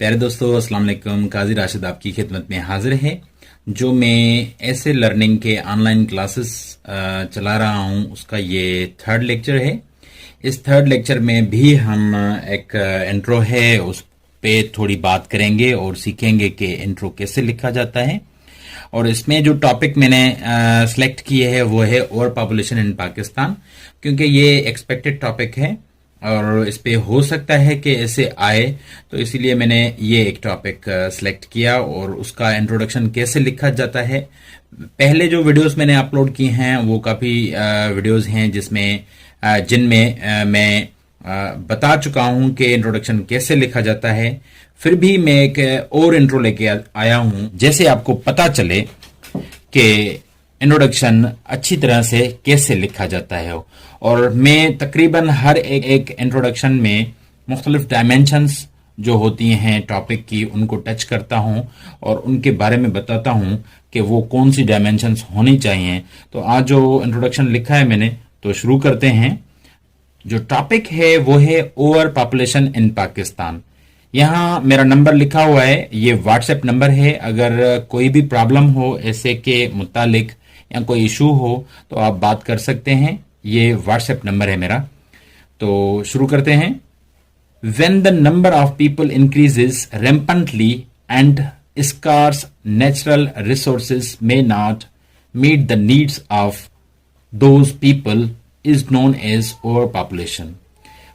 प्यारे दोस्तों, अस्सलाम वालेकुम। काजी राशिद आपकी खिदमत में हाजिर है। जो मैं ऐसे लर्निंग के ऑनलाइन क्लासेस चला रहा हूं, उसका ये थर्ड लेक्चर है। इस थर्ड लेक्चर में भी हम एक इंट्रो है, उस पे थोड़ी बात करेंगे और सीखेंगे कि इंट्रो कैसे लिखा जाता है। और इसमें जो टॉपिक मैंने सिलेक्ट किए है वो है ओवर पॉपुलेशन इन पाकिस्तान, क्योंकि ये एक्सपेक्टेड टॉपिक है और इस पे हो सकता है कि ऐसे आए, तो इसीलिए मैंने ये एक टॉपिक सिलेक्ट किया। और उसका इंट्रोडक्शन कैसे लिखा जाता है, पहले जो वीडियोस मैंने अपलोड की हैं वो काफ़ी वीडियोस हैं जिनमें मैं बता चुका हूं कि इंट्रोडक्शन कैसे लिखा जाता है। फिर भी मैं एक और इंट्रो लेके आया हूं, जैसे आपको पता चले कि इंट्रोडक्शन अच्छी तरह से कैसे लिखा जाता है। और मैं तकरीबन हर एक इंट्रोडक्शन में मुख्तलिफ डायमेंशंस जो होती हैं टॉपिक की, उनको टच करता हूं और उनके बारे में बताता हूं कि वो कौन सी डायमेंशंस होनी चाहिए। तो आज जो इंट्रोडक्शन लिखा है मैंने, तो शुरू करते हैं। जो टॉपिक है वो है ओवर पॉपुलेशन इन पाकिस्तान। यहाँ मेरा नंबर लिखा हुआ है, ये व्हाट्सएप नंबर है। अगर कोई भी प्रॉब्लम हो ऐसे के मुतालिक या कोई इशू हो तो आप बात कर सकते हैं। ये व्हाट्सएप नंबर है मेरा। तो शुरू करते हैं। When the number of people increases rampantly and scarce natural resources may not meet the needs of those people is known as overpopulation.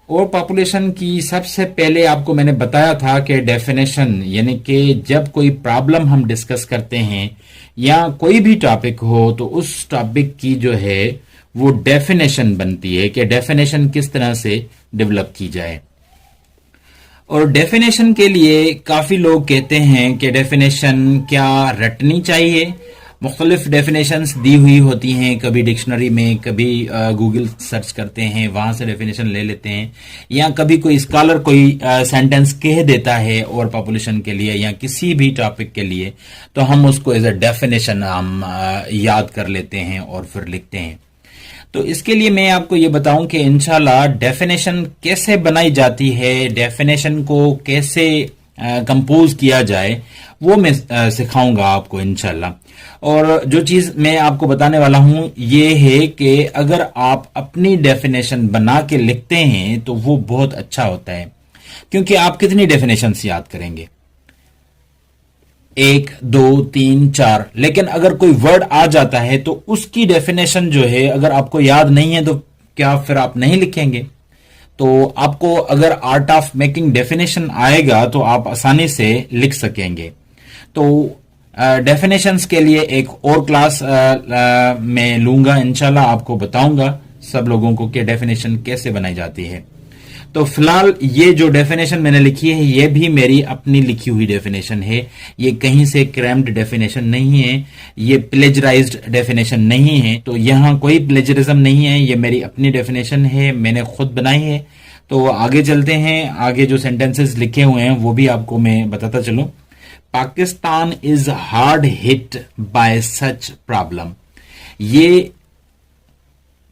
ओवरपॉपुलेशन की सबसे पहले आपको मैंने बताया था कि डेफिनेशन, यानी कि जब कोई प्रॉब्लम हम डिस्कस करते हैं या कोई भी टॉपिक हो तो उस टॉपिक की जो है वो डेफिनेशन बनती है कि डेफिनेशन किस तरह से डेवलप की जाए। और डेफिनेशन के लिए काफी लोग कहते हैं कि डेफिनेशन क्या रटनी चाहिए। मुख्तलिफ डेफिनेशंस दी हुई होती हैं, कभी डिक्शनरी में, कभी गूगल सर्च करते हैं, वहां से डेफिनेशन ले लेते हैं, या कभी कोई स्कॉलर कोई सेंटेंस कह देता है ओवर पॉपुलेशन के लिए या किसी भी टॉपिक के लिए, तो हम उसको एज अ डेफिनेशन हम याद कर लेते हैं और फिर लिखते हैं। तो इसके लिए मैं आपको ये बताऊं कि इंशाल्लाह डेफिनेशन कैसे बनाई जाती है, डेफिनेशन को कैसे कंपोज किया जाए, वो मैं सिखाऊंगा आपको इंशाल्लाह। और जो चीज मैं आपको बताने वाला हूं ये है कि अगर आप अपनी डेफिनेशन बना के लिखते हैं तो वो बहुत अच्छा होता है, क्योंकि आप कितनी डेफिनेशंस याद करेंगे, 1 2 3 4, लेकिन अगर कोई वर्ड आ जाता है तो उसकी डेफिनेशन जो है अगर आपको याद नहीं है तो क्या फिर आप नहीं लिखेंगे। तो आपको अगर आर्ट ऑफ मेकिंग डेफिनेशन आएगा तो आप आसानी से लिख सकेंगे। तो डेफिनेशंस के लिए एक और क्लास मैं लूंगा, इंशाल्लाह आपको बताऊंगा सब लोगों को कि डेफिनेशन कैसे बनाई जाती है। तो फिलहाल ये जो डेफिनेशन मैंने लिखी है ये भी मेरी अपनी लिखी हुई डेफिनेशन है, ये कहीं से क्रैम्ड डेफिनेशन नहीं है, ये प्लेजराइज्ड डेफिनेशन नहीं है। तो यहाँ कोई प्लेजरिज्म नहीं है, ये मेरी अपनी डेफिनेशन है, मैंने खुद बनाई है। तो आगे चलते हैं, आगे जो सेंटेंसेस लिखे हुए हैं वो भी आपको मैं बताता चलूं। Pakistan is hard hit by such problem. ये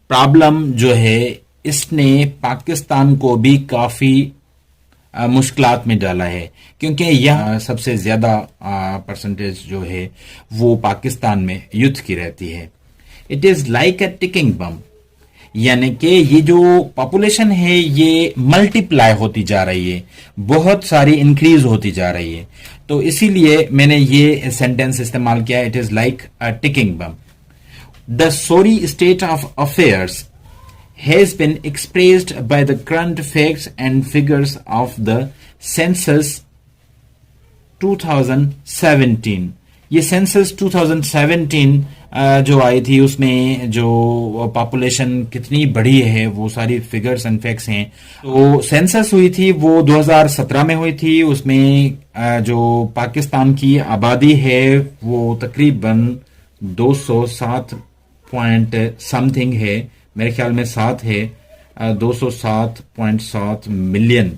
प्रॉब्लम जो है इसने पाकिस्तान को भी काफी मुश्किलात में डाला है, क्योंकि यह सबसे ज्यादा परसेंटेज जो है वो पाकिस्तान में युद्ध की रहती है। It is like a ticking bomb, यानी कि ये जो पॉपुलेशन है ये मल्टीप्लाई होती जा रही है, बहुत सारी इंक्रीज होती जा रही है। तो इसीलिए मैंने ये सेंटेंस इस्तेमाल किया, it is like a ticking bomb. The sorry state of affairs has been expressed by the current facts and figures of the census 2017। ये सेंसस 2017 जो आई थी उसमें जो पॉपुलेशन कितनी बढ़ी है वो सारी फिगर्स एंड फैक्ट्स हैं। तो सेंसस हुई थी वो 2017 में हुई थी, उसमें जो पाकिस्तान की आबादी है वो तकरीबन 207 पॉइंट समथिंग है, मेरे ख्याल में 7 है, 207.7 मिलियन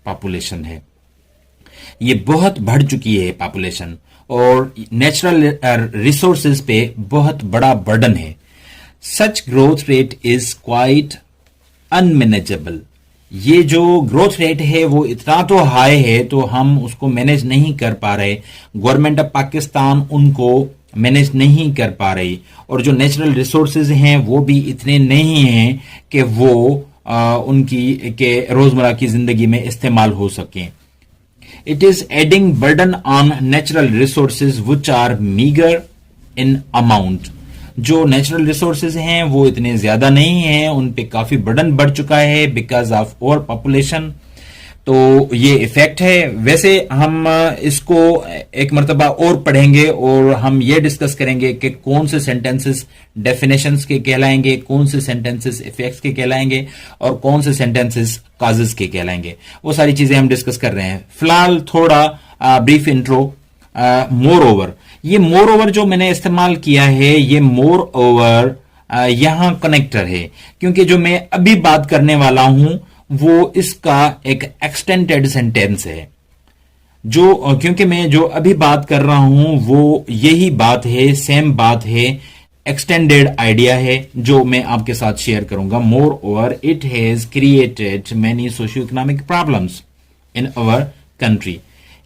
पॉपुलेशन है। ये बहुत बढ़ चुकी है पॉपुलेशन और नेचुरल रिसोर्सेज पे बहुत बड़ा बर्डन है। Such growth rate is quite unmanageable, ये जो ग्रोथ रेट है वो इतना तो हाई है, तो हम उसको मैनेज नहीं कर पा रहे। गवर्नमेंट ऑफ पाकिस्तान उनको मैनेज नहीं कर पा रही, और जो नेचुरल रिसोर्सेज हैं वो भी इतने नहीं हैं कि वो उनकी के रोजमर्रा की जिंदगी में इस्तेमाल हो सकें। It is adding burden on natural resources which are meagre in amount. जो नेचुरल रिसोर्सेज हैं वो इतने ज्यादा नहीं हैं, उन पे काफी बर्डन बढ़ चुका है बिकॉज ऑफ ओवर पॉपुलेशन। तो ये इफेक्ट है। वैसे हम इसको एक मर्तबा और पढ़ेंगे और हम ये डिस्कस करेंगे कि कौन से सेंटेंसेस डेफिनेशंस के कहलाएंगे, कौन से सेंटेंसेस इफेक्ट्स के कहलाएंगे और कौन से सेंटेंसेस काजेस के कहलाएंगे। वो सारी चीजें हम डिस्कस कर रहे हैं। फिलहाल थोड़ा ब्रीफ इंट्रो। मोर ओवर, ये मोर ओवर जो मैंने इस्तेमाल किया है, ये मोर ओवर यहां कनेक्टर है, क्योंकि जो मैं अभी बात करने वाला हूं वो इसका एक एक्सटेंडेड सेंटेंस है। जो क्योंकि मैं जो अभी बात कर रहा हूं वो यही बात है, सेम बात है, एक्सटेंडेड आइडिया है जो मैं आपके साथ शेयर करूंगा। More over it has created many socio economic problems in our country,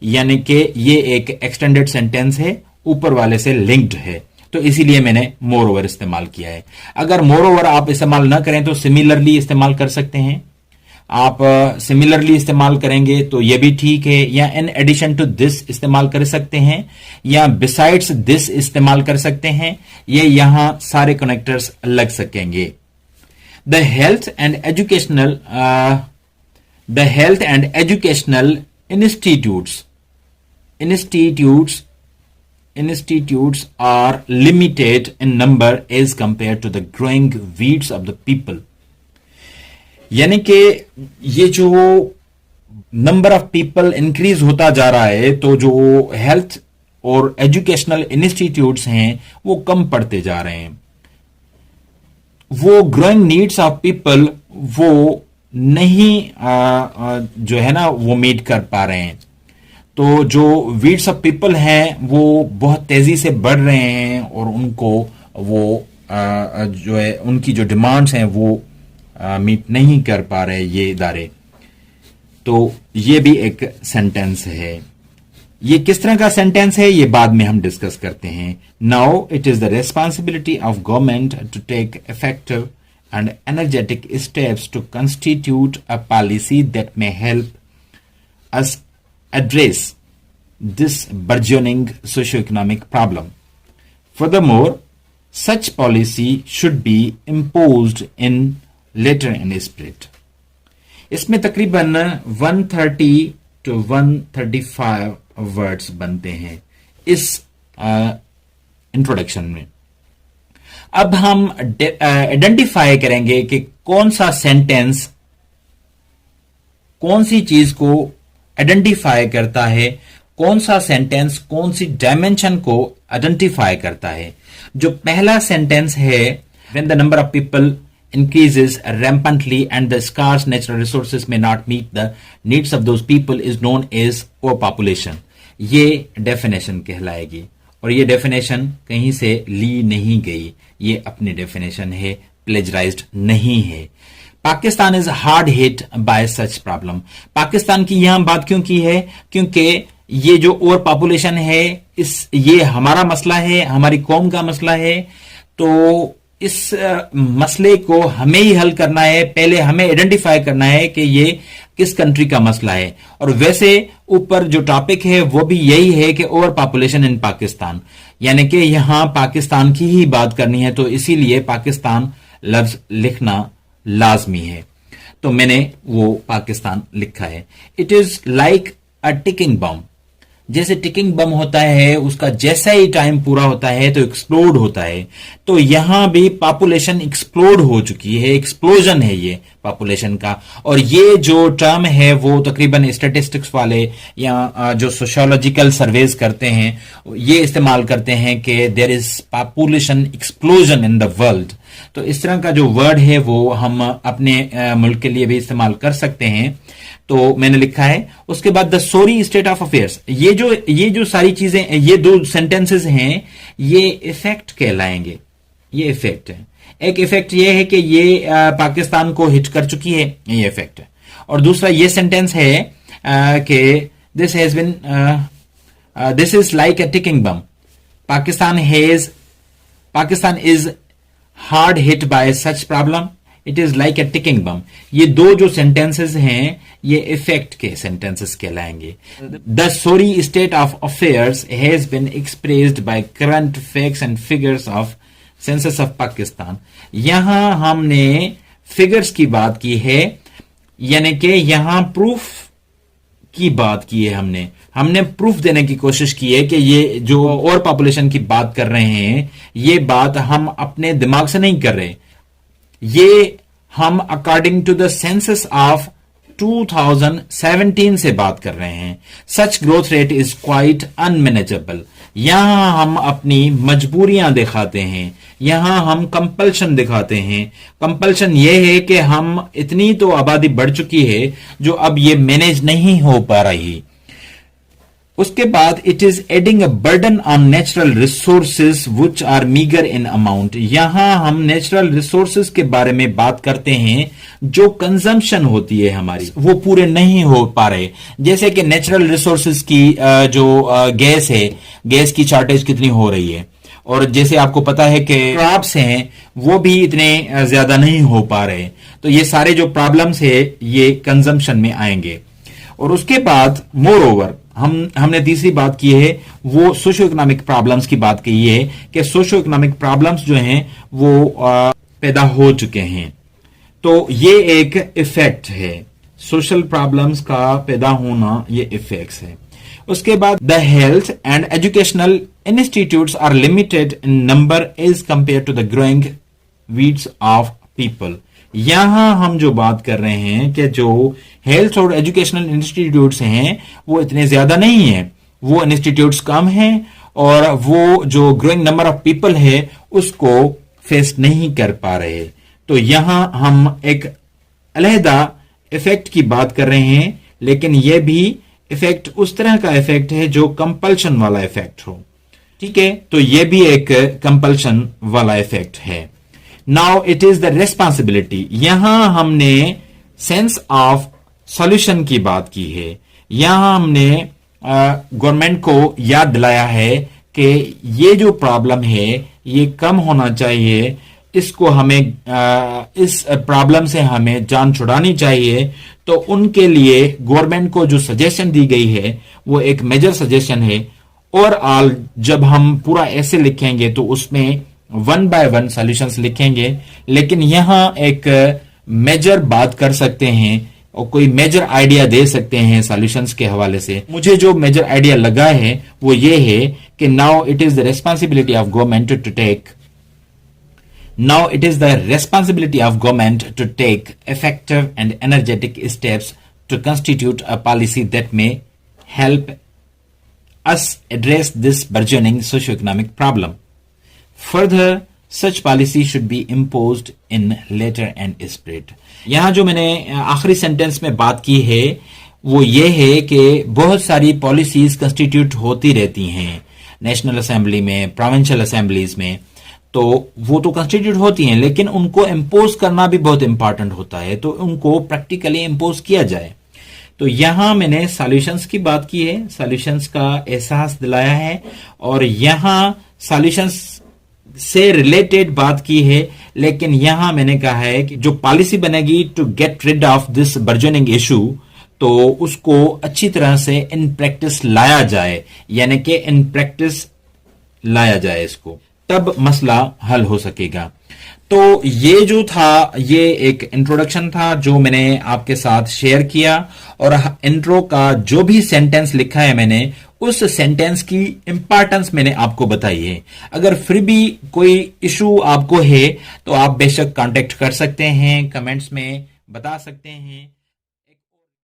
यानी कि ये एक एक्सटेंडेड सेंटेंस है, ऊपर वाले से लिंक्ड है, तो इसीलिए मैंने मोर ओवर इस्तेमाल किया है। अगर मोर ओवर आप इस्तेमाल ना करें तो सिमिलरली इस्तेमाल कर सकते हैं। आप सिमिलरली इस्तेमाल करेंगे तो ये भी ठीक है, या इन एडिशन टू दिस इस्तेमाल कर सकते हैं, या बिसाइड्स दिस इस्तेमाल कर सकते हैं। ये यहां सारे कनेक्टर्स लग सकेंगे। The health and educational institutes are limited in number as compared to the growing needs of the people। यानी कि ये जो नंबर ऑफ पीपल इंक्रीज होता जा रहा है, तो जो हेल्थ और एजुकेशनल इंस्टीट्यूट्स हैं वो कम पड़ते जा रहे हैं। वो ग्रोइंग नीड्स ऑफ पीपल वो नहीं जो है ना वो मीट कर पा रहे हैं। तो जो वीड्स ऑफ पीपल हैं वो बहुत तेजी से बढ़ रहे हैं और उनको वो जो है उनकी जो डिमांड्स हैं वो मीट नहीं कर पा रहे ये इदारे। तो ये भी एक सेंटेंस है। ये किस तरह का सेंटेंस है ये बाद में हम डिस्कस करते हैं। Now it is the responsibility of government to take effective and energetic steps to constitute a policy that may help us address this burgeoning socio-economic problem. Furthermore, such policy should be imposed in letter and spirit. इसमें तकरीबन 130 to 135 words बनते हैं इस introduction में। अब हम identify करेंगे कि कौन सा सेंटेंस कौन सी चीज को आइडेंटिफाई करता है, कौन सा सेंटेंस कौन सी डायमेंशन को आइडेंटिफाई करता है। जो पहला सेंटेंस है, when the number of people increases rampantly and the scarce natural resources may not meet the needs of those people is known as overpopulation। ये डेफिनेशन कहलाएगी, और ये डेफिनेशन कहीं से ली नहीं गई, ये अपनी डेफिनेशन है, प्लेजराइज्ड नहीं है। Pakistan is hard hit by such problem. Pakistan की यहां बात क्यों की है? क्योंकि ये जो ओवर पॉपुलेशन है ये हमारा मसला है, हमारी कौम का मसला है। तो इस मसले को हमें ही हल करना है। पहले हमें आइडेंटिफाई करना है कि ये किस कंट्री का मसला है। और वैसे ऊपर जो टॉपिक है वो भी यही है कि ओवर पॉपुलेशन इन पाकिस्तान, यानी कि यहां पाकिस्तान की ही बात करनी है, तो इसीलिए पाकिस्तान लफ्ज लिखना लाजमी है। तो मैंने वो पाकिस्तान लिखा है। It is like a ticking bomb. जैसे टिकिंग बम होता है, उसका जैसा ही टाइम पूरा होता है तो एक्सप्लोड होता है। तो यहां भी पॉपुलेशन एक्सप्लोड हो चुकी है, एक्सप्लोजन है ये पॉपुलेशन का। और ये जो टर्म है वो तकरीबन स्टैटिस्टिक्स वाले या जो सोशियोलॉजिकल सर्वेज करते हैं ये इस्तेमाल करते हैं कि there is population explosion in the world. तो इस तरह का जो वर्ड है वो हम अपने मुल्क के लिए भी इस्तेमाल कर सकते हैं। तो मैंने लिखा है। उसके बाद the sorry state of affairs. ये जो सारी चीजें, ये दो सेंटेंसेस हैं, ये इफेक्ट कहलाएंगे। ये इफेक्ट है। एक इफेक्ट ये है कि ये पाकिस्तान को हिट कर चुकी है, ये इफेक्ट है। और दूसरा ये सेंटेंस है कि this has been this is like a ticking bomb, Pakistan is hard hit by such problem, it is like a ticking bomb. ये दो जो सेंटेंसेस हैं ये इफेक्ट के सेंटेंसेस कहलाएंगे। The sorry state of affairs has been expressed by current facts and figures of census of Pakistan. यहां हमने figures की बात की है, यानी कि यहां प्रूफ की बात की है। हमने प्रूफ देने की कोशिश की है कि ये जो और पॉपुलेशन की बात कर रहे हैं ये बात हम अपने दिमाग से नहीं कर रहे, ये हम according to the census of 2017 से बात कर रहे हैं। Such growth rate is quite unmanageable. यहां हम अपनी मजबूरियां दिखाते हैं, यहां हम कंपल्शन दिखाते हैं। कंपल्शन यह है कि हम इतनी तो आबादी बढ़ चुकी है जो अब ये मैनेज नहीं हो पा रही। उसके बाद it is adding a burden on natural resources which are meagre in amount. यहां हम नेचुरल रिसोर्सेज के बारे में बात करते हैं, जो कंजम्पशन होती है हमारी वो पूरे नहीं हो पा रहे। जैसे कि नेचुरल रिसोर्सेज की जो गैस है, गैस की शॉर्टेज कितनी हो रही है, और जैसे आपको पता है कि क्रॉप्स हैं वो भी इतने ज्यादा नहीं हो पा रहे। तो ये सारे जो प्रॉब्लम्स है ये कंजम्पशन में आएंगे। और उसके बाद मोर ओवर हमने तीसरी बात की है वो सोशियो इकोनॉमिक प्रॉब्लम्स की बात की है कि सोशियो इकोनॉमिक प्रॉब्लम्स जो हैं वो पैदा हो चुके हैं। तो ये एक इफेक्ट है, सोशल प्रॉब्लम्स का पैदा होना ये इफेक्ट्स है। उसके बाद the health and educational institutes are limited in number as compare to the growing weeds of people. यहां हम जो बात कर रहे हैं कि जो हेल्थ और एजुकेशनल इंस्टीट्यूट्स हैं वो इतने ज्यादा नहीं है, वो इंस्टीट्यूट्स कम हैं और वो जो ग्रोइंग नंबर ऑफ पीपल है उसको फेस नहीं कर पा रहे। तो यहां हम एक अलहदा इफेक्ट की बात कर रहे हैं, लेकिन यह भी इफेक्ट उस तरह का इफेक्ट है जो कंपल्शन वाला इफेक्ट हो। ठीक है, तो यह भी एक कंपल्शन वाला इफेक्ट है। Now it is the responsibility. यहां हमने सेंस ऑफ सॉल्यूशन की बात की है। यहां हमने गवर्नमेंट को याद दिलाया है कि ये जो प्रॉब्लम है ये कम होना चाहिए, इसको हमें इस प्रॉब्लम से हमें जान छुड़ानी चाहिए। तो उनके लिए गवर्नमेंट को जो सजेशन दी गई है वो एक मेजर सजेशन है। और ऑल जब हम पूरा ऐसे लिखेंगे तो उसमें 1 बाय 1 सॉल्यूशंस लिखेंगे, लेकिन यहां एक मेजर बात कर सकते हैं और कोई मेजर आइडिया दे सकते हैं सॉल्यूशंस के हवाले से। मुझे जो मेजर आइडिया लगा है वो ये है कि now it is the responsibility of government to take effective and energetic steps to constitute a policy that may help us address this burgeoning socio-economic problem. Further, such policy should be imposed in letter and spirit. यहां जो मैंने आखिरी sentence में बात की है वो ये है कि बहुत सारी पॉलिसीज कंस्टिट्यूट होती रहती हैं नेशनल असेंबली में, प्रोविंशियल असेंबलीज में, तो वो तो कंस्टिट्यूट होती हैं, लेकिन उनको इम्पोज करना भी बहुत इंपॉर्टेंट होता है, तो उनको प्रैक्टिकली इम्पोज किया जाए। तो यहां मैंने सॉल्यूशंस की बात की है, सॉल्यूशंस का एहसास दिलाया है, और यहां सॉल्यूशंस से रिलेटेड बात की है, लेकिन यहां मैंने कहा है कि जो पॉलिसी बनेगी to get rid of this burgeoning issue, तो उसको अच्छी तरह से इन प्रैक्टिस लाया जाए, यानी कि इन प्रैक्टिस लाया जाए इसको, तब मसला हल हो सकेगा। तो ये जो था ये एक इंट्रोडक्शन था जो मैंने आपके साथ शेयर किया, और इंट्रो का जो भी सेंटेंस लिखा है मैंने उस सेंटेंस की इंपॉर्टेंस मैंने आपको बताई है। अगर फिर भी कोई इशू आपको है तो आप बेशक कांटेक्ट कर सकते हैं, कमेंट्स में बता सकते हैं।